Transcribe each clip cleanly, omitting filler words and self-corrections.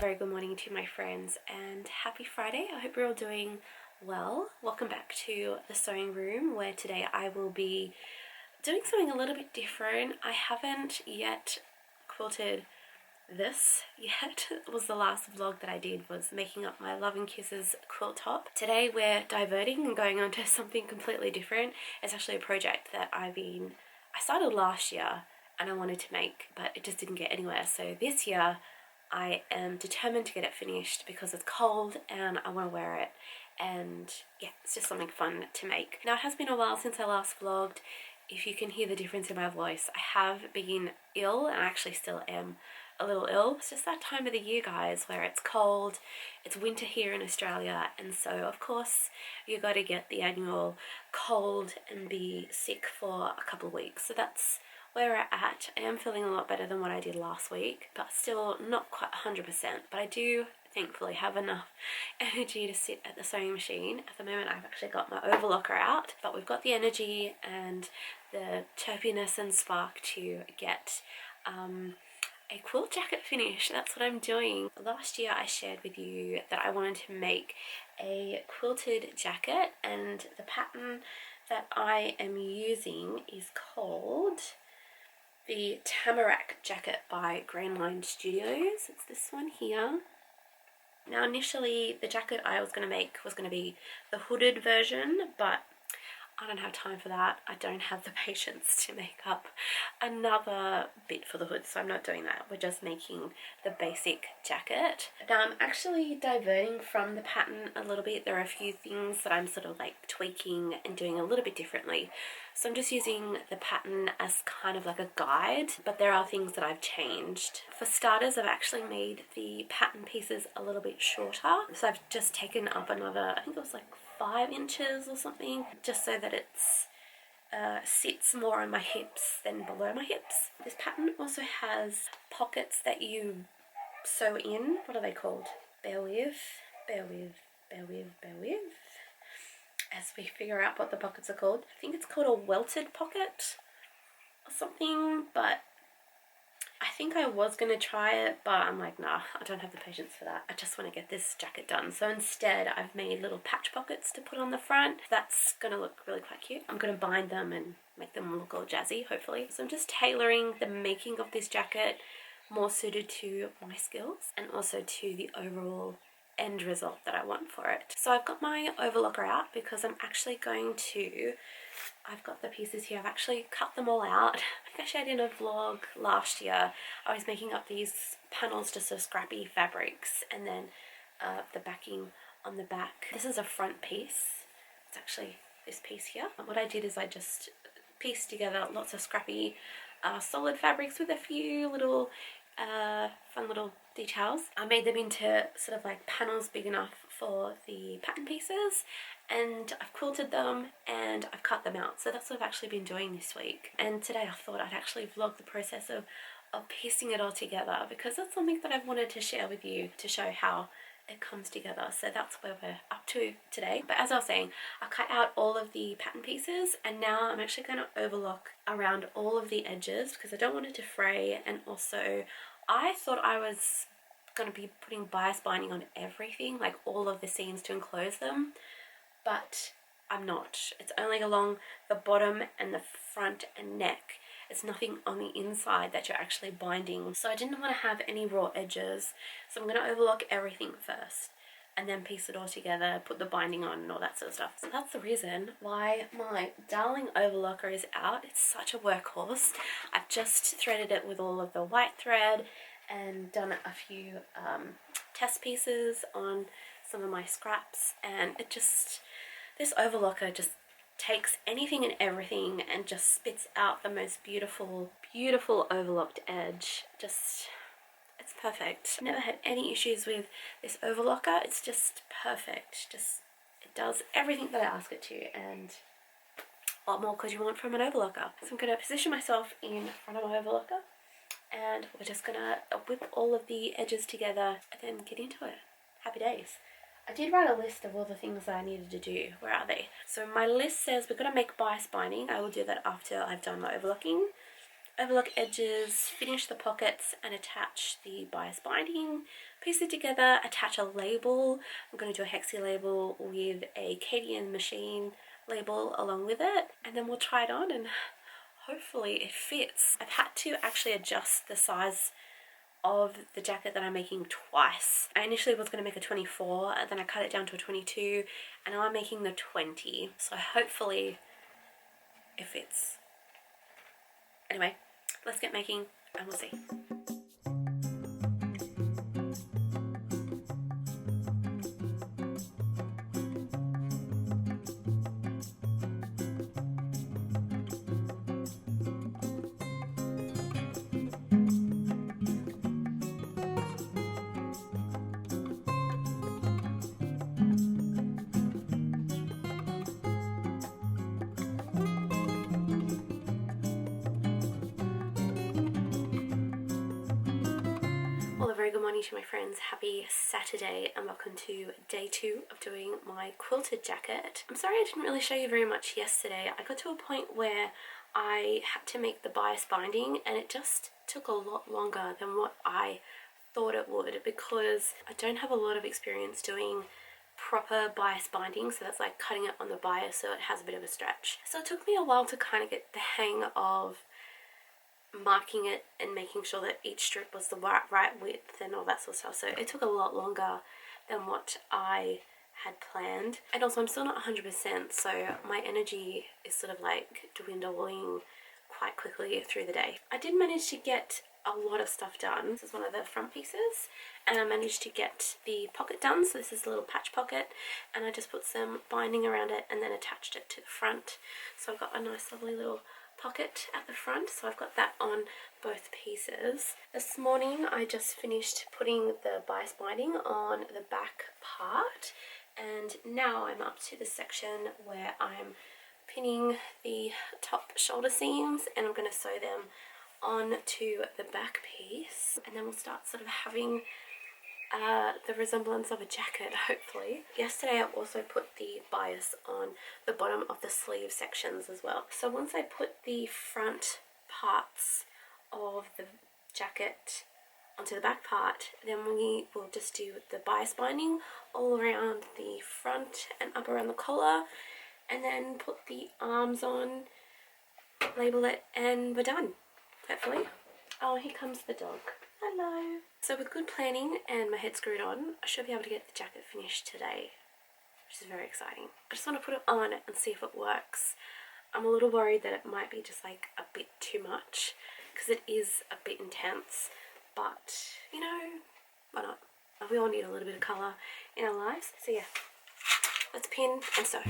Very good morning to my friends and happy Friday. I hope you're all doing well. Welcome back to the sewing room, where today I will be doing something a little bit different. I haven't yet quilted this yet. It was the last vlog that I did, was making up my Love and Kisses quilt top. Today we're diverting and going on to something completely different. It's actually a project that I started last year and I wanted to make, but it just didn't get anywhere. So this year I am determined to get it finished because it's cold and I want to wear it, and yeah, it's just something fun to make. Now, it has been a while since I last vlogged. If you can hear the difference in my voice, I have been ill, and I actually still am a little ill. It's just that time of the year, guys, where it's cold, it's winter here in Australia, and so of course you got to get the annual cold and be sick for a couple of weeks. So that's where we're at. I am feeling a lot better than what I did last week, but still not quite 100%. But I do thankfully have enough energy to sit at the sewing machine. At the moment I've actually got my overlocker out, but we've got the energy and the chirpiness and spark to get a quilt jacket finish. That's what I'm doing. Last year I shared with you that I wanted to make a quilted jacket, and the pattern that I am using is called the Tamarack Jacket by Green Line Studios. It's this one here. Now, initially the jacket I was going to make was going to be the hooded version, but I don't have time for that. I don't have the patience to make up another bit for the hood, so I'm not doing that. We're just making the basic jacket. Now, I'm actually diverting from the pattern a little bit. There are a few things that I'm sort of like tweaking and doing a little bit differently. So I'm just using the pattern as kind of like a guide, but there are things that I've changed. For starters, I've actually made the pattern pieces a little bit shorter. So I've just taken up another, I think it was like 5 inches or something, just so that it's sits more on my hips than below my hips. This pattern also has pockets that you sew in. What are they called? Bear with, bear with, bear with, bear with, as we figure out what the pockets are called. I think it's called a welted pocket or something, but I think I was going to try it, but I'm like, nah, I don't have the patience for that. I just want to get this jacket done. So instead, I've made little patch pockets to put on the front. That's going to look really quite cute. I'm going to bind them and make them look all jazzy, hopefully. So I'm just tailoring the making of this jacket more suited to my skills and also to the overall end result that I want for it. So I've got my overlocker out because I'm actually going to, I've got the pieces here, I've actually cut them all out. I think I shared in a vlog last year, I was making up these panels just of scrappy fabrics, and then the backing on the back. This is a front piece. It's actually this piece here. What I did is I just pieced together lots of scrappy solid fabrics with a few little fun little details. I made them into sort of like panels big enough for the pattern pieces, and I've quilted them and I've cut them out. So that's what I've actually been doing this week. And today I thought I'd actually vlog the process of piecing it all together, because that's something that I've wanted to share with you to show how it comes together. So that's where we're up to today. But as I was saying, I cut out all of the pattern pieces, and now I'm actually going to overlock around all of the edges because I don't want it to fray. And also I thought I was going to be putting bias binding on everything, like all of the seams to enclose them, but I'm not. It's only along the bottom and the front and neck. It's nothing on the inside that you're actually binding. So I didn't want to have any raw edges. So I'm going to overlock everything first and then piece it all together, put the binding on and all that sort of stuff. So that's the reason why my darling overlocker is out. It's such a workhorse. I've just threaded it with all of the white thread and done a few test pieces on some of my scraps, and it just, this overlocker just takes anything and everything and just spits out the most beautiful, beautiful overlocked edge. Just, it's perfect. I've never had any issues with this overlocker. It's just perfect. Just, it does everything that I ask it to, and what more could you want from an overlocker? So I'm going to position myself in front of my overlocker, and we're just going to whip all of the edges together and then get into it. Happy days. I did write a list of all the things that I needed to do. Where are they? So my list says we're going to make bias binding. I will do that after I've done my overlocking. overlock edges, finish the pockets and attach the bias binding, piece it together, attach a label. I'm going to do a hexi label with a Cadian machine label along with it, and then we'll try it on and hopefully it fits. I've had to actually adjust the size of the jacket that I'm making twice. I initially was going to make a 24 and then I cut it down to a 22 and now I'm making the 20, so hopefully it fits. Anyway, let's get making and we'll see. Well, a very good morning to my friends. Happy Saturday and welcome to day 2 of doing my quilted jacket. I'm sorry I didn't really show you very much yesterday. I got to a point where I had to make the bias binding and it just took a lot longer than what I thought it would because I don't have a lot of experience doing proper bias binding, so that's like cutting it on the bias so it has a bit of a stretch. So it took me a while to kind of get the hang of marking it and making sure that each strip was the right width and all that sort of stuff. So it took a lot longer than what I had planned. And also I'm still not 100%, so my energy is sort of like dwindling quite quickly through the day. I did manage to get a lot of stuff done. This is one of the front pieces and I managed to get the pocket done. So this is a little patch pocket and I just put some binding around it and then attached it to the front. So I've got a nice lovely little pocket at the front, so I've got that on both pieces. This morning I just finished putting the bias binding on the back part and now I'm up to the section where I'm pinning the top shoulder seams and I'm going to sew them onto the back piece and then we'll start sort of having the resemblance of a jacket, hopefully. Yesterday I also put the bias on the bottom of the sleeve sections as well. So once I put the front parts of the jacket onto the back part, then we will just do the bias binding all around the front and up around the collar and then put the arms on, label it, and we're done, hopefully. Oh, here comes the dog. Hello. So with good planning and my head screwed on, I should be able to get the jacket finished today, which is very exciting. I just want to put it on and see if it works. I'm a little worried that it might be just like a bit too much because it is a bit intense, but you know, why not? We all need a little bit of colour in our lives. So yeah, let's pin and sew.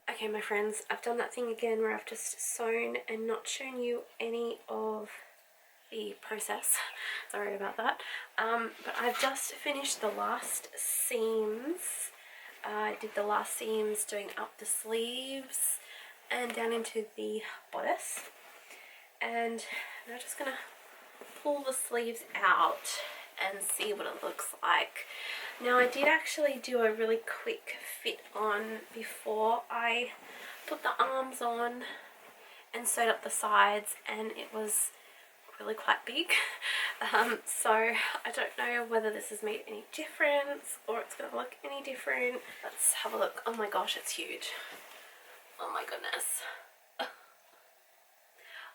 Okay, my friends, I've done that thing again where I've just sewn and not shown you any of the process. Sorry about that. But I've just finished the last seams. I did the last seams doing up the sleeves and down into the bodice. And I'm just going to pull the sleeves out and see what it looks like. Now I did actually do a really quick fit on before I put the arms on and sewed up the sides and it was really quite big. So I don't know whether this has made any difference or it's going to look any different. Let's have a look. Oh my gosh, it's huge. Oh my goodness.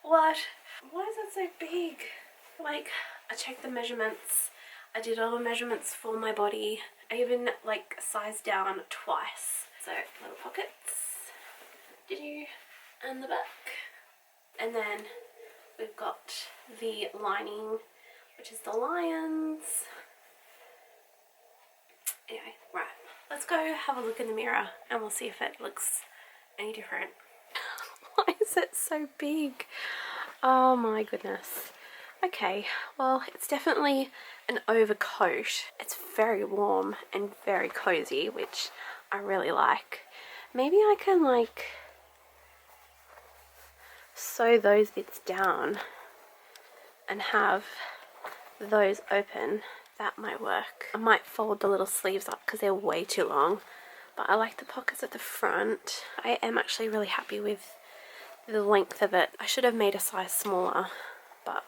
What? Why is it so big? Like, I checked the measurements. I did all the measurements for my body. I even like sized down twice. So little pockets, and the back. And then we've got the lining, which is the lions. Anyway, right. Let's go have a look in the mirror and we'll see if it looks any different. Why is it so big? Oh my goodness. Okay, well, it's definitely an overcoat. It's very warm and very cozy, which I really like. Maybe I can like sew those bits down and have those open. That might work. I might fold the little sleeves up because they're way too long, but I like the pockets at the front. I am actually really happy with the length of it. I should have made a size smaller, but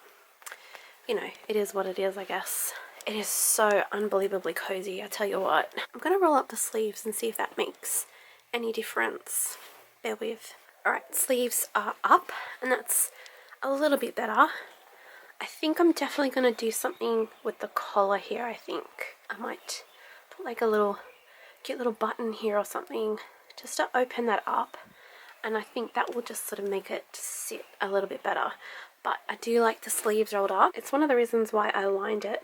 you know, it is what it is, I guess. It is so unbelievably cozy, I tell you what. I'm gonna roll up the sleeves and see if that makes any difference. Bear with. Alright, sleeves are up, and that's a little bit better. I think I'm definitely gonna do something with the collar here, I think. I might put like a little cute little button here or something just to open that up, and I think that will just sort of make it sit a little bit better. But I do like the sleeves rolled up. It's one of the reasons why I lined it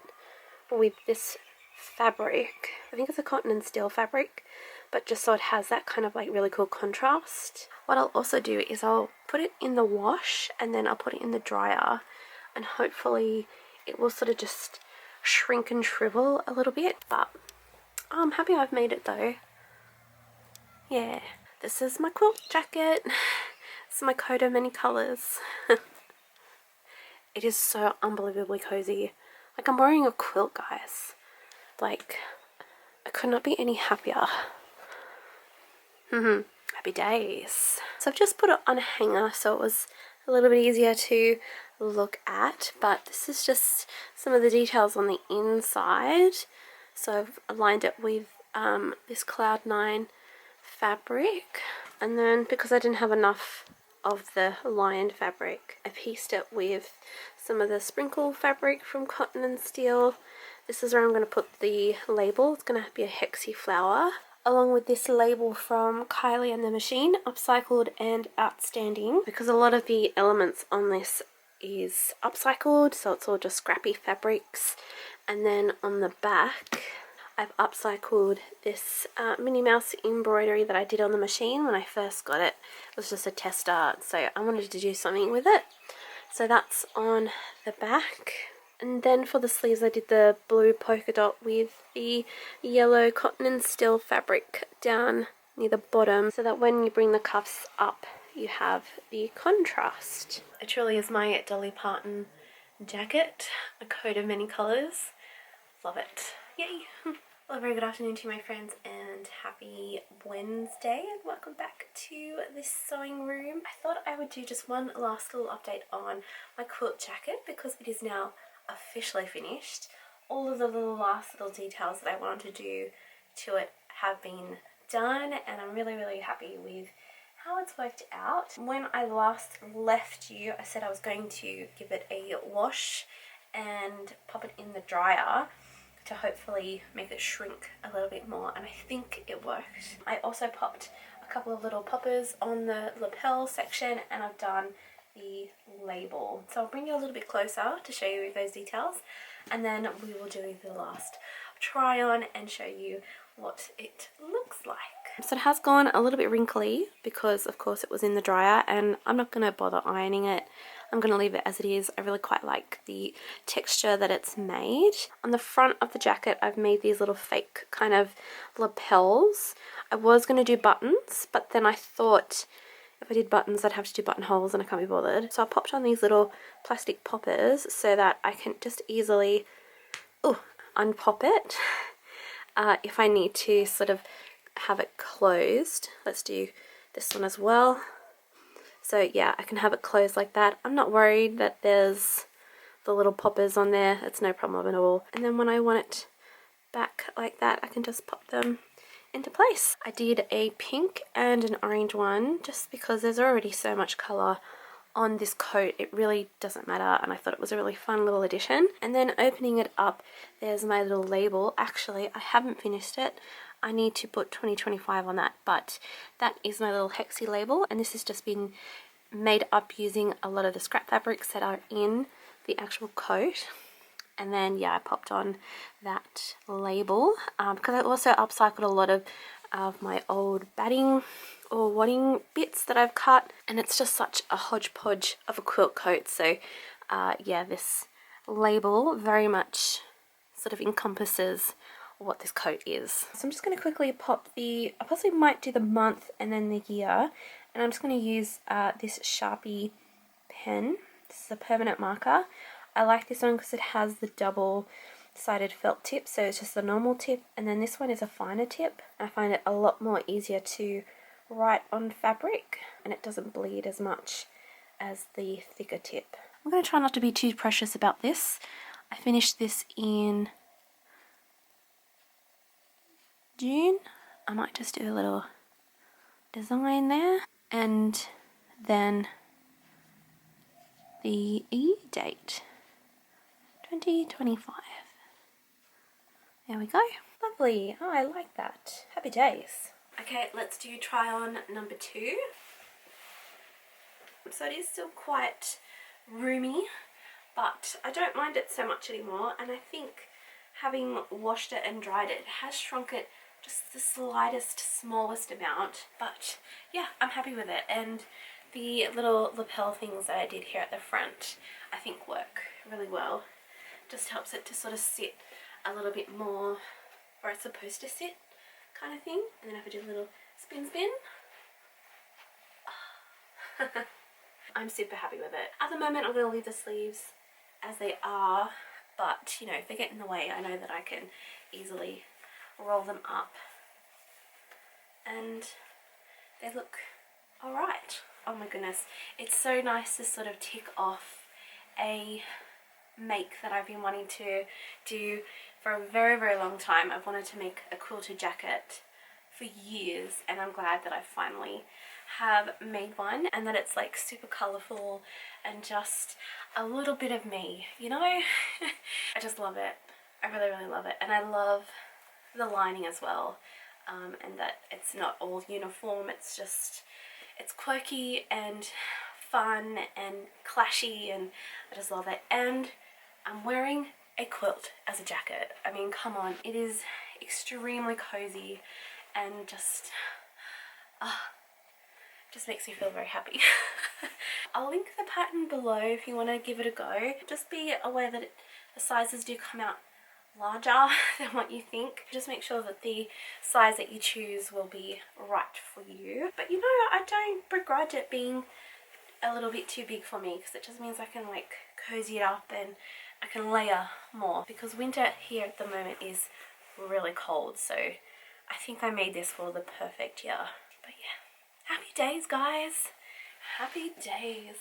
with this fabric. I think it's a cotton and steel fabric, but just so it has that kind of like really cool contrast. What I'll also do is I'll put it in the wash and then I'll put it in the dryer, and hopefully it will sort of just shrink and shrivel a little bit. But I'm happy I've made it though. Yeah, this is my quilt jacket. It's my coat of many colours. It is so unbelievably cozy. Like, I'm wearing a quilt, guys. Like, I could not be any happier. Happy days. So I've just put it on a hanger so it was a little bit easier to look at, but this is just some of the details on the inside. So I've aligned it with this Cloud9 fabric, and then because I didn't have enough of the lined fabric, I pieced it with some of the sprinkle fabric from Cotton and Steel. This is where I'm going to put the label. It's going to be a hexy flower, along with this label from Kylie and the Machine, upcycled and outstanding, because a lot of the elements on this is upcycled, so it's all just scrappy fabrics. And then on the back I've upcycled this Minnie Mouse embroidery that I did on the machine when I first got it. It was just a test art, so I wanted to do something with it. So that's on the back. And then for the sleeves I did the blue polka dot with the yellow Cotton and Steel fabric down near the bottom, so that when you bring the cuffs up you have the contrast. It truly is my Dolly Parton jacket, a coat of many colours. Love it. Yay! Well, a very good afternoon to you, my friends, and happy Wednesday, and welcome back to this sewing room. I thought I would do just one last little update on my quilt jacket because it is now officially finished. All of the last little details that I wanted to do to it have been done, and I'm really happy with how it's worked out. When I last left you, I said I was going to give it a wash and pop it in the dryer to hopefully make it shrink a little bit more, and I think it worked. I also popped a couple of little poppers on the lapel section, and I've done the label. So I'll bring you a little bit closer to show you those details, and then we will do the last try on and show you what it looks like. So it has gone a little bit wrinkly because of course it was in the dryer, and I'm not going to bother ironing it. I'm going to leave it as it is. I really quite like the texture that it's made. On the front of the jacket I've made these little fake kind of lapels. I was going to do buttons, but then I thought if I did buttons I'd have to do buttonholes and I can't be bothered. So I popped on these little plastic poppers so that I can just easily unpop it if I need to sort of have it closed. Let's do this one as well. So yeah, I can have it closed like that. I'm not worried that there's the little poppers on there. It's no problem at all. And then when I want it back like that, I can just pop them into place. I did a pink and an orange one just because there's already so much colour on this coat. It really doesn't matter, and I thought it was a really fun little addition. And then opening it up, there's my little label. Actually, I haven't finished it. I need to put 2025 on that, but that is my little hexy label, and this has just been made up using a lot of the scrap fabrics that are in the actual coat. And then yeah, I popped on that label because I also upcycled a lot of my old batting or wadding bits that I've cut, and it's just such a hodgepodge of a quilt coat. So yeah, this label very much sort of encompasses what this coat is. So I'm just going to quickly pop I possibly might do the month and then the year, and I'm just going to use this Sharpie pen. This is a permanent marker. I like this one because it has the double-sided felt tip, so it's just a normal tip, and then this one is a finer tip. I find it a lot more easier to write on fabric, and it doesn't bleed as much as the thicker tip. I'm going to try not to be too precious about this. I finished this in June. I might just do a little design there, and then the year date, 2025. There we go. Lovely. Oh, I like that. Happy days. Okay, let's do try on number 2. So it is still quite roomy, but I don't mind it so much anymore, and I think having washed it and dried it, it has shrunk it just the slightest, smallest amount. But yeah, I'm happy with it, and the little lapel things that I did here at the front I think work really well. Just helps it to sort of sit a little bit more where it's supposed to sit, kind of thing. And then if I do a little spin, I'm super happy with it. At the moment I'm going to leave the sleeves as they are, but you know, if they get in the way, I know that I can easily roll them up, and they look alright. Oh my goodness, it's so nice to sort of tick off a make that I've been wanting to do for a very, very long time. I've wanted to make a quilted jacket for years, and I'm glad that I finally have made one, and that it's like super colourful and just a little bit of me, you know? I just love it. I really, really love it, and I love the lining as well, and that it's not all uniform. It's just, it's quirky and fun and clashy, and I just love it. And I'm wearing a quilt as a jacket. I mean, come on, it is extremely cozy and just makes me feel very happy. I'll link the pattern below if you want to give it a go. Just be aware that the sizes do come out larger than what you think. Just make sure that the size that you choose will be right for you. But you know, I don't begrudge it being a little bit too big for me, because it just means I can like cozy it up and I can layer more, because winter here at the moment is really cold. So I think I made this for the perfect year. But yeah, happy days, guys. Happy days.